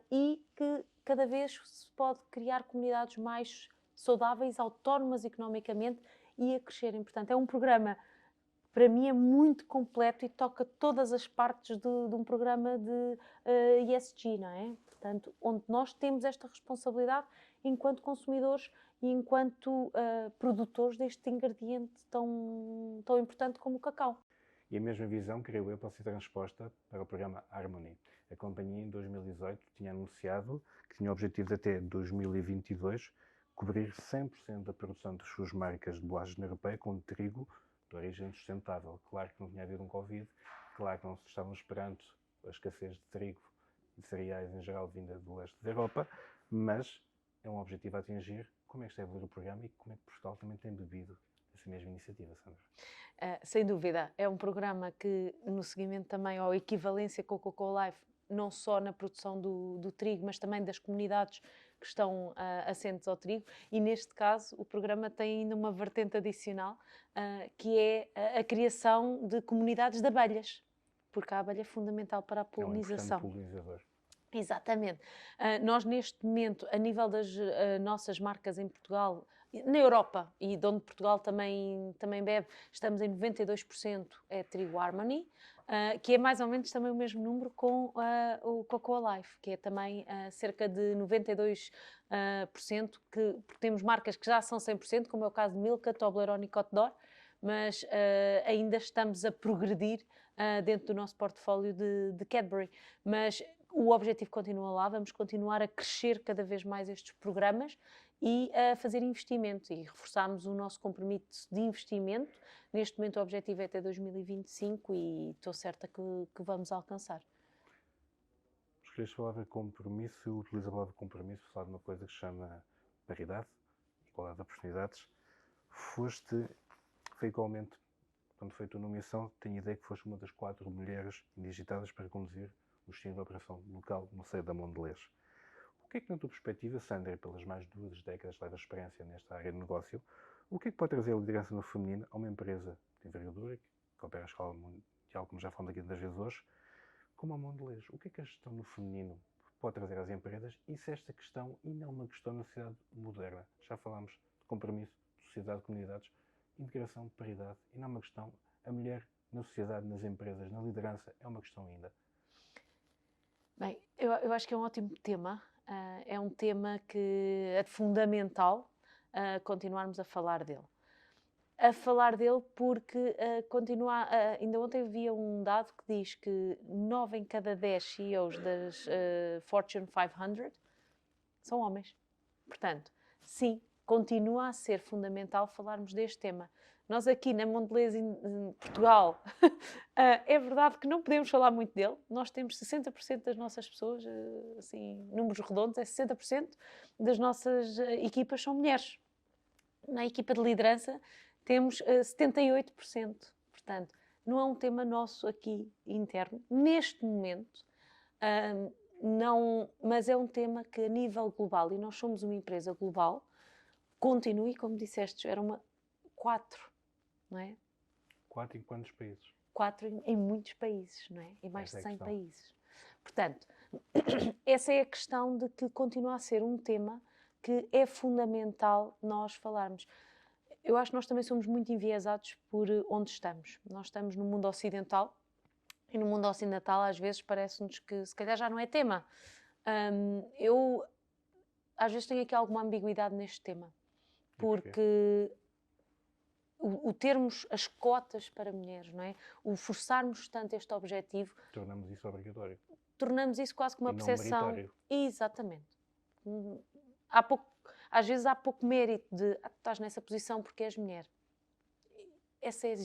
e que cada vez se pode criar comunidades mais saudáveis, autónomas economicamente e a crescerem. Portanto, é um programa, para mim, é muito completo e toca todas as partes de um programa de ESG, não é? Portanto, onde nós temos esta responsabilidade enquanto consumidores e enquanto produtores deste ingrediente tão importante como o cacau. E a mesma visão, creio eu, pode ser transposta para o programa Harmony. A companhia, em 2018, tinha anunciado que tinha o objetivo de, até 2022, cobrir 100% da produção das suas marcas de bolachas na Europeia com trigo de origem sustentável. Claro que não tinha havido um Covid, claro que não se estavam esperando a escassez de trigo e de cereais em geral vinda do leste da Europa, mas é um objetivo a atingir. Como é que está a evoluir o programa e como é que Portugal também tem bebido essa mesma iniciativa, Sandra? Sem dúvida, é um programa que, no seguimento também à equivalência com o Cocoa Life, não só na produção do trigo, mas também das comunidades que estão assentes ao trigo, e neste caso o programa tem ainda uma vertente adicional, que é a criação de comunidades de abelhas, porque a abelha é fundamental para a polinização. É um polinizador. Exatamente. Nós neste momento, a nível das nossas marcas em Portugal, na Europa, e de onde Portugal também bebe, estamos em 92% é trigo Harmony, que é mais ou menos também o mesmo número com o Cocoa Life, que é também cerca de 92%, porque temos marcas que já são 100%, como é o caso de Milka, Toblerone e Côte d'Or, mas ainda estamos a progredir dentro do nosso portfólio de Cadbury. Mas o objetivo continua lá, vamos continuar a crescer cada vez mais estes programas e a fazer investimento, e reforçarmos o nosso compromisso de investimento. Neste momento o objetivo é até 2025 e estou certa que vamos alcançar. Escolheste a palavra compromisso, eu utilizo a palavra compromisso para falar de uma coisa que se chama paridade, igualdade de oportunidades. Foi igualmente, quando foi a tua nomeação, tenho a ideia que foste uma das 4 mulheres indigitadas para conduzir o destino da operação local no seio da Mondelez. O que é que, na tua perspectiva, Sandra, pelas mais de 2 décadas de leva experiência nesta área de negócio, o que é que pode trazer a liderança no feminino a uma empresa de envergadura, que opera a escala mundial, como já falamos aqui das vezes hoje, como a Mondelez? O que é que a gestão no feminino pode trazer às empresas e se esta questão ainda é uma questão na sociedade moderna? Já falámos de compromisso, de sociedade, de comunidades, integração, paridade, e não é uma questão. A mulher na sociedade, nas empresas, na liderança, é uma questão ainda. Bem, eu acho que é um ótimo tema. É um tema que é fundamental continuarmos a falar dele. Porque ainda ontem havia um dado que diz que 9 em cada 10 CEOs das Fortune 500 são homens. Portanto, sim, continua a ser fundamental falarmos deste tema. Nós aqui na Mondelez, em Portugal, é verdade que não podemos falar muito dele. Nós temos 60% das nossas pessoas, assim, números redondos, 60% das nossas equipas são mulheres. Na equipa de liderança temos 78%. Portanto, não é um tema nosso aqui interno, neste momento, não, mas é um tema que a nível global, e nós somos uma empresa global, continue, como disseste, era uma 4, não é? 4 em quantos países? 4 em muitos países, não é? Em mais de 100 países. Portanto, essa é a questão de que continua a ser um tema que é fundamental nós falarmos. Eu acho que nós também somos muito enviesados por onde estamos. Nós estamos no mundo ocidental e no mundo ocidental às vezes parece-nos que se calhar já não é tema. Eu às vezes tenho aqui alguma ambiguidade neste tema, porque o termos as cotas para mulheres, não é? O forçarmos tanto este objetivo... Tornamos isso obrigatório. Tornamos isso quase como uma percepção... Meritório. Exatamente. Às vezes há pouco mérito de tu estás nessa posição porque és mulher. Essa é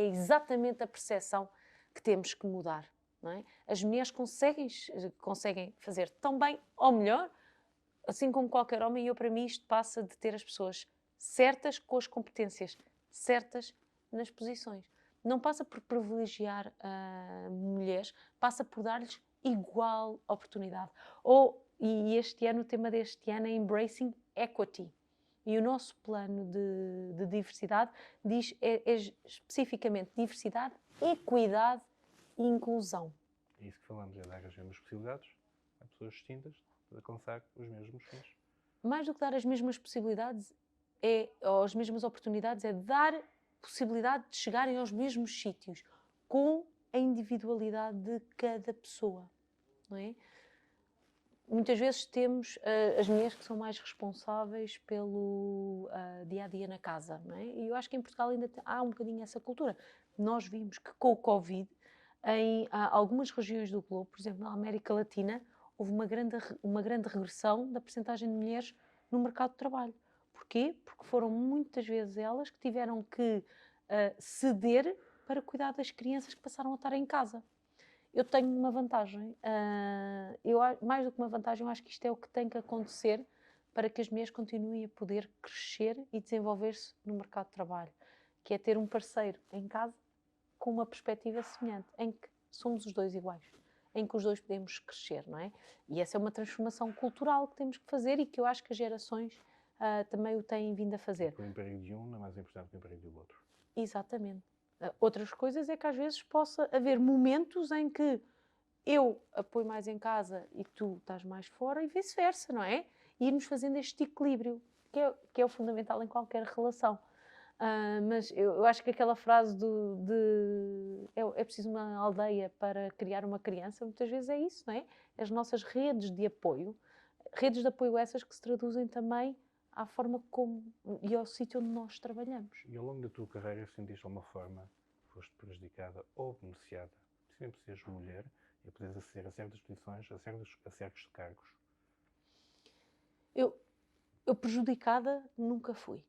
exatamente a percepção que temos que mudar, não é? As mulheres conseguem fazer tão bem ou melhor, assim como qualquer homem, e eu, para mim, isto passa de ter as pessoas certas com as competências certas nas posições. Não passa por privilegiar mulheres, passa por dar-lhes igual oportunidade. E este ano, o tema deste ano é Embracing Equity. E o nosso plano de diversidade diz especificamente diversidade, equidade e inclusão. É isso que falamos, é dar as mesmas possibilidades a pessoas distintas de alcançar os mesmos fins. Mais do que dar as mesmas possibilidades, ou as mesmas oportunidades, é dar possibilidade de chegarem aos mesmos sítios, com a individualidade de cada pessoa, não é? Muitas vezes temos as mulheres que são mais responsáveis pelo dia-a-dia na casa, não é? E eu acho que em Portugal ainda há um bocadinho essa cultura. Nós vimos que com o Covid, em algumas regiões do globo, por exemplo, na América Latina, houve uma grande regressão da percentagem de mulheres no mercado de trabalho. Porquê? Porque foram muitas vezes elas que tiveram que ceder para cuidar das crianças que passaram a estar em casa. Eu tenho uma vantagem, mais do que uma vantagem, eu acho que isto é o que tem que acontecer para que as mulheres continuem a poder crescer e desenvolver-se no mercado de trabalho, que é ter um parceiro em casa com uma perspectiva semelhante, em que somos os dois iguais, em que os dois podemos crescer, não é? E essa é uma transformação cultural que temos que fazer e que eu acho que as gerações também o têm vindo a fazer. O emprego de um não é mais importante que o emprego do outro. Exatamente. Outras coisas é que às vezes possa haver momentos em que eu apoio mais em casa e tu estás mais fora e vice-versa, não é? E irmos fazendo este equilíbrio, que é o fundamental em qualquer relação. Mas eu acho que aquela frase é preciso uma aldeia para criar uma criança, muitas vezes é isso, não é? As nossas redes de apoio essas que se traduzem também à forma como e ao sítio onde nós trabalhamos. E ao longo da tua carreira sentiste de alguma forma que foste prejudicada ou beneficiada, sempre seres mulher e poderes aceder a certas posições, a certos cargos? Eu prejudicada nunca fui.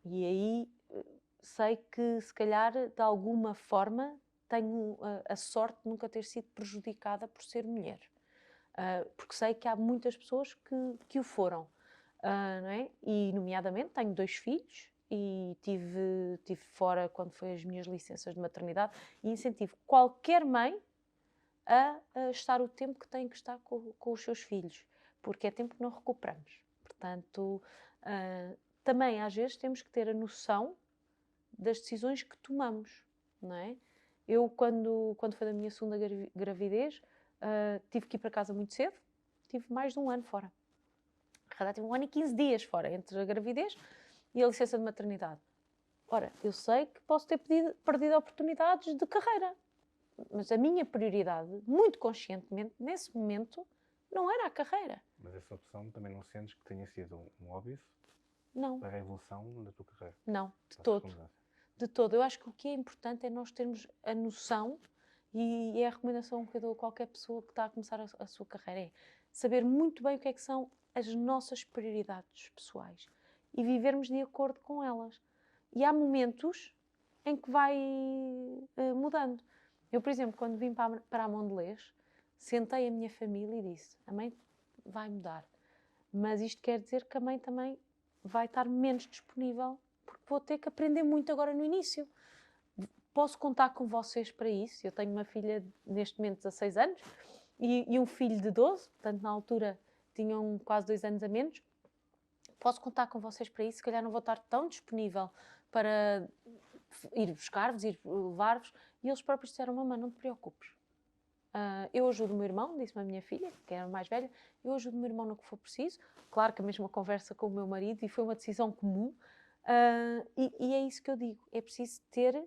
E aí sei que, se calhar, de alguma forma, tenho a sorte de nunca ter sido prejudicada por ser mulher. Porque sei que há muitas pessoas que o foram. Não é? E, nomeadamente, tenho 2 filhos e tive fora quando foi as minhas licenças de maternidade e incentivo qualquer mãe a estar o tempo que tem que estar com os seus filhos, porque é tempo que não recuperamos. Portanto, também às vezes temos que ter a noção das decisões que tomamos, não é? Eu, quando foi da minha segunda gravidez, tive que ir para casa muito cedo, tive mais de 1 ano fora. Tive 1 ano e 15 dias fora, entre a gravidez e a licença de maternidade. Ora, eu sei que posso ter perdido oportunidades de carreira, mas a minha prioridade, muito conscientemente, nesse momento, não era a carreira. Mas essa opção também não sentes que tenha sido um óbvio? Não. Para a evolução da tua carreira? Não, de todo. De todo. Eu acho que o que é importante é nós termos a noção, e é a recomendação que eu dou a qualquer pessoa que está a começar a sua carreira, é saber muito bem o que é que são as nossas prioridades pessoais e vivermos de acordo com elas. E há momentos em que vai mudando. Eu, por exemplo, quando vim para a Mondelez, sentei a minha família e disse: a mãe vai mudar, mas isto quer dizer que a mãe também vai estar menos disponível, porque vou ter que aprender muito agora no início. Posso contar com vocês para isso? Eu tenho uma filha, neste momento, de 16 anos e um filho de 12, portanto, na altura tinham quase 2 anos a menos. Posso contar com vocês para isso? Se calhar não vou estar tão disponível para ir buscar-vos, ir levar-vos. E eles próprios disseram: mamãe, não te preocupes. Eu ajudo o meu irmão, disse-me a minha filha, que era mais velha, eu ajudo o meu irmão no que for preciso. Claro que a mesma conversa com o meu marido, e foi uma decisão comum. E é isso que eu digo, é preciso ter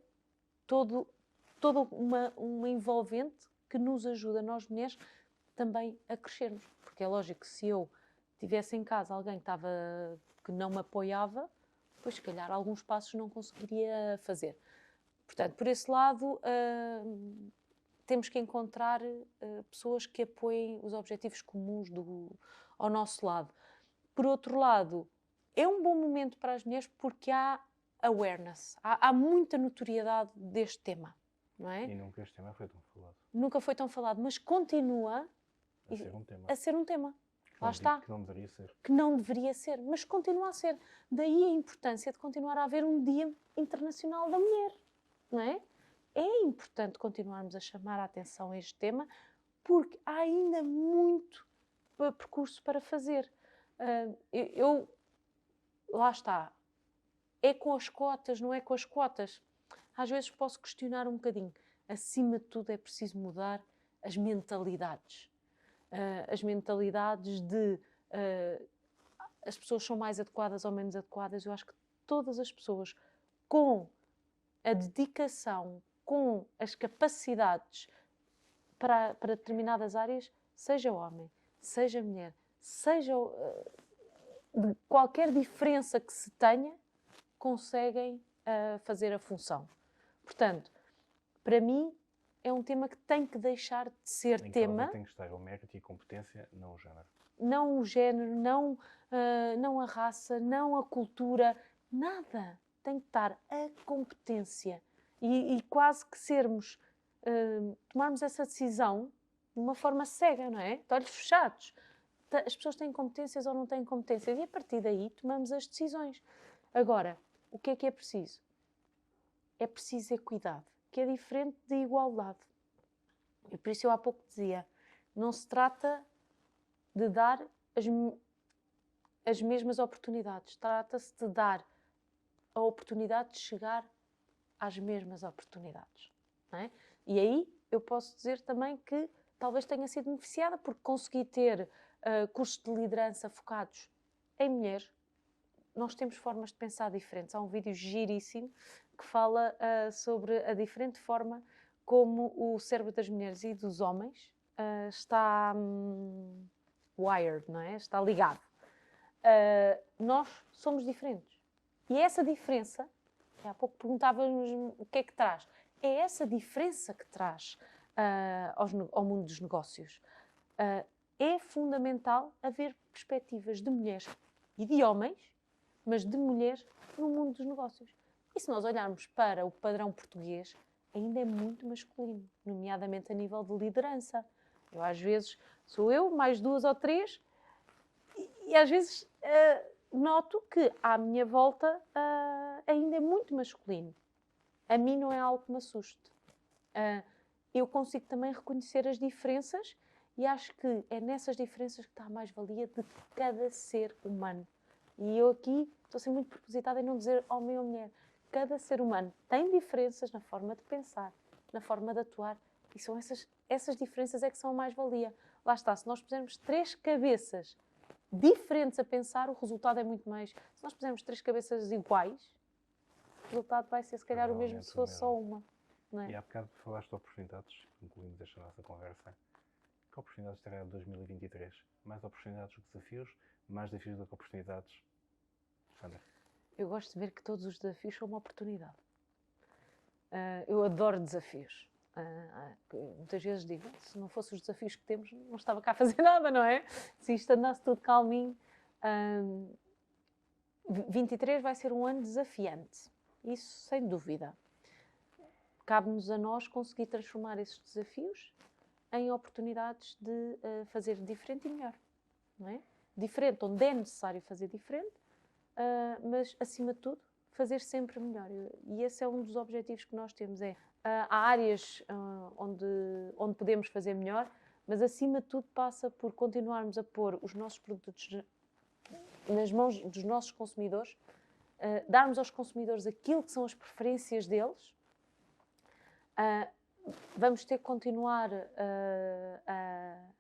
toda uma envolvente que nos ajuda, nós mulheres, também a crescermos. Porque é lógico que se eu tivesse em casa alguém que não me apoiava, pois se calhar alguns passos não conseguiria fazer. Portanto, por esse lado, temos que encontrar pessoas que apoiem os objetivos comuns ao nosso lado. Por outro lado, é um bom momento para as mulheres porque há awareness, há muita notoriedade deste tema, não é? E nunca este tema foi tão falado. Nunca foi tão falado, mas continua a ser um tema. Lá está. Que não deveria ser. Que não deveria ser, mas continua a ser. Daí a importância de continuar a haver um Dia Internacional da Mulher, não é? É importante continuarmos a chamar a atenção a este tema porque há ainda muito percurso para fazer. Lá está. É com as cotas, não é com as cotas? Às vezes posso questionar um bocadinho. Acima de tudo é preciso mudar as mentalidades. As mentalidades de as pessoas são mais adequadas ou menos adequadas. Eu acho que todas as pessoas com a dedicação, com as capacidades para determinadas áreas, seja homem, seja mulher, seja de qualquer diferença que se tenha, conseguem fazer a função. Portanto, para mim, é um tema que tem que deixar de ser tema. Tem que estar o mérito e a competência, não o género. Não o género, não a raça, não a cultura, nada. Tem que estar a competência. E quase que tomarmos essa decisão de uma forma cega, não é? De olhos fechados. As pessoas têm competências ou não têm competências. E a partir daí tomamos as decisões. Agora, o que é preciso? É preciso equidade, que é diferente de igualdade. E por isso eu há pouco dizia, não se trata de dar as mesmas oportunidades. Trata-se de dar a oportunidade de chegar às mesmas oportunidades. Não é? E aí eu posso dizer também que talvez tenha sido beneficiada porque consegui ter cursos de liderança focados em mulheres. Nós temos formas de pensar diferentes. Há um vídeo giríssimo que fala sobre a diferente forma como o cérebro das mulheres e dos homens está wired, não é? Está ligado. Nós somos diferentes. E essa diferença, há pouco perguntávamos o que é que traz, é essa diferença que traz ao mundo dos negócios. É fundamental haver perspectivas de mulheres e de homens, mas de mulheres no mundo dos negócios. E se nós olharmos para o padrão português, ainda é muito masculino, nomeadamente a nível de liderança. Eu, às vezes, sou eu, mais 2 ou 3, e às vezes noto que à minha volta ainda é muito masculino. A mim não é algo que me assuste. Eu consigo também reconhecer as diferenças e acho que é nessas diferenças que está a mais-valia de cada ser humano. E eu aqui estou a ser muito propositada em não dizer homem ou mulher. Cada ser humano tem diferenças na forma de pensar, na forma de atuar. E são essas diferenças é que são a mais-valia. Lá está, se nós pusermos 3 cabeças diferentes a pensar, o resultado é muito mais. Se nós pusermos 3 cabeças iguais, o resultado vai ser se calhar o mesmo se fosse só uma. Não é? E há bocado falaste de oportunidades, concluindo esta nossa conversa. Que oportunidades terá 2023? Mais oportunidades do que desafios? Mais desafios do que oportunidades? Sandra? Eu gosto de ver que todos os desafios são uma oportunidade. Eu adoro desafios. Muitas vezes digo, se não fossem os desafios que temos, não estava cá a fazer nada, não é? Se isto andasse tudo calminho. 23 vai ser um ano desafiante. Isso sem dúvida. cabe-nos a nós conseguir transformar esses desafios em oportunidades de fazer diferente e melhor, não é? Diferente, onde é necessário fazer diferente, mas, acima de tudo, fazer sempre melhor. E esse é um dos objetivos que nós temos. Há áreas onde podemos fazer melhor, mas, acima de tudo, passa por continuarmos a pôr os nossos produtos nas mãos dos nossos consumidores, darmos aos consumidores aquilo que são as preferências deles. Vamos ter que continuar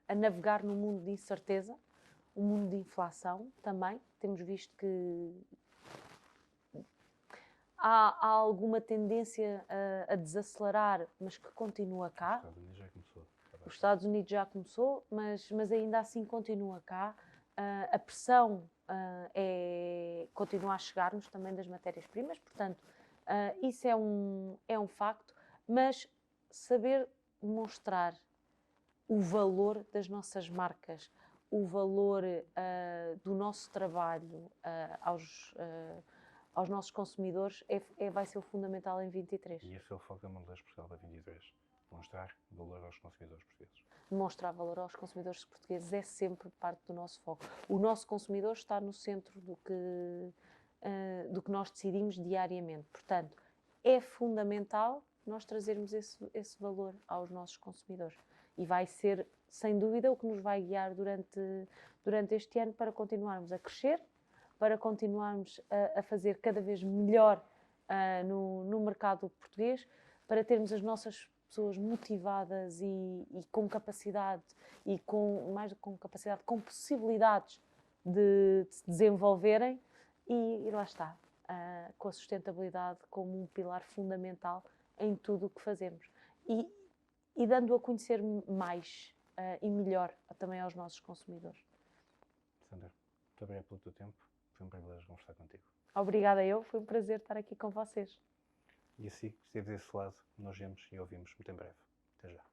a navegar num mundo de incerteza, um mundo de inflação também. Temos visto que há alguma tendência a desacelerar, mas que continua cá. Os Estados Unidos já começou, mas ainda assim continua cá. A pressão continua a chegar-nos também das matérias-primas, portanto, isso é um facto, mas saber mostrar o valor das nossas marcas, o valor do nosso trabalho aos nossos consumidores vai ser o fundamental em 23. E esse é o foco da Mondelez Portugal da 23. Mostrar valor aos consumidores portugueses. Demonstrar valor aos consumidores portugueses é sempre parte do nosso foco. O nosso consumidor está no centro do que nós decidimos diariamente. Portanto, é fundamental nós trazermos esse valor aos nossos consumidores. E vai ser, sem dúvida, o que nos vai guiar durante este ano para continuarmos a crescer, para continuarmos a fazer cada vez melhor no mercado português, para termos as nossas pessoas motivadas e com capacidade, e com possibilidades de se desenvolverem, e lá está, com a sustentabilidade como um pilar fundamental em tudo o que fazemos. E dando a conhecer mais e melhor também aos nossos consumidores. Sandra, muito obrigado pelo teu tempo. Foi um privilégio conversar contigo. Obrigada eu, foi um prazer estar aqui com vocês. E assim, se esteve desse lado, nós vemos e ouvimos muito em breve. Até já.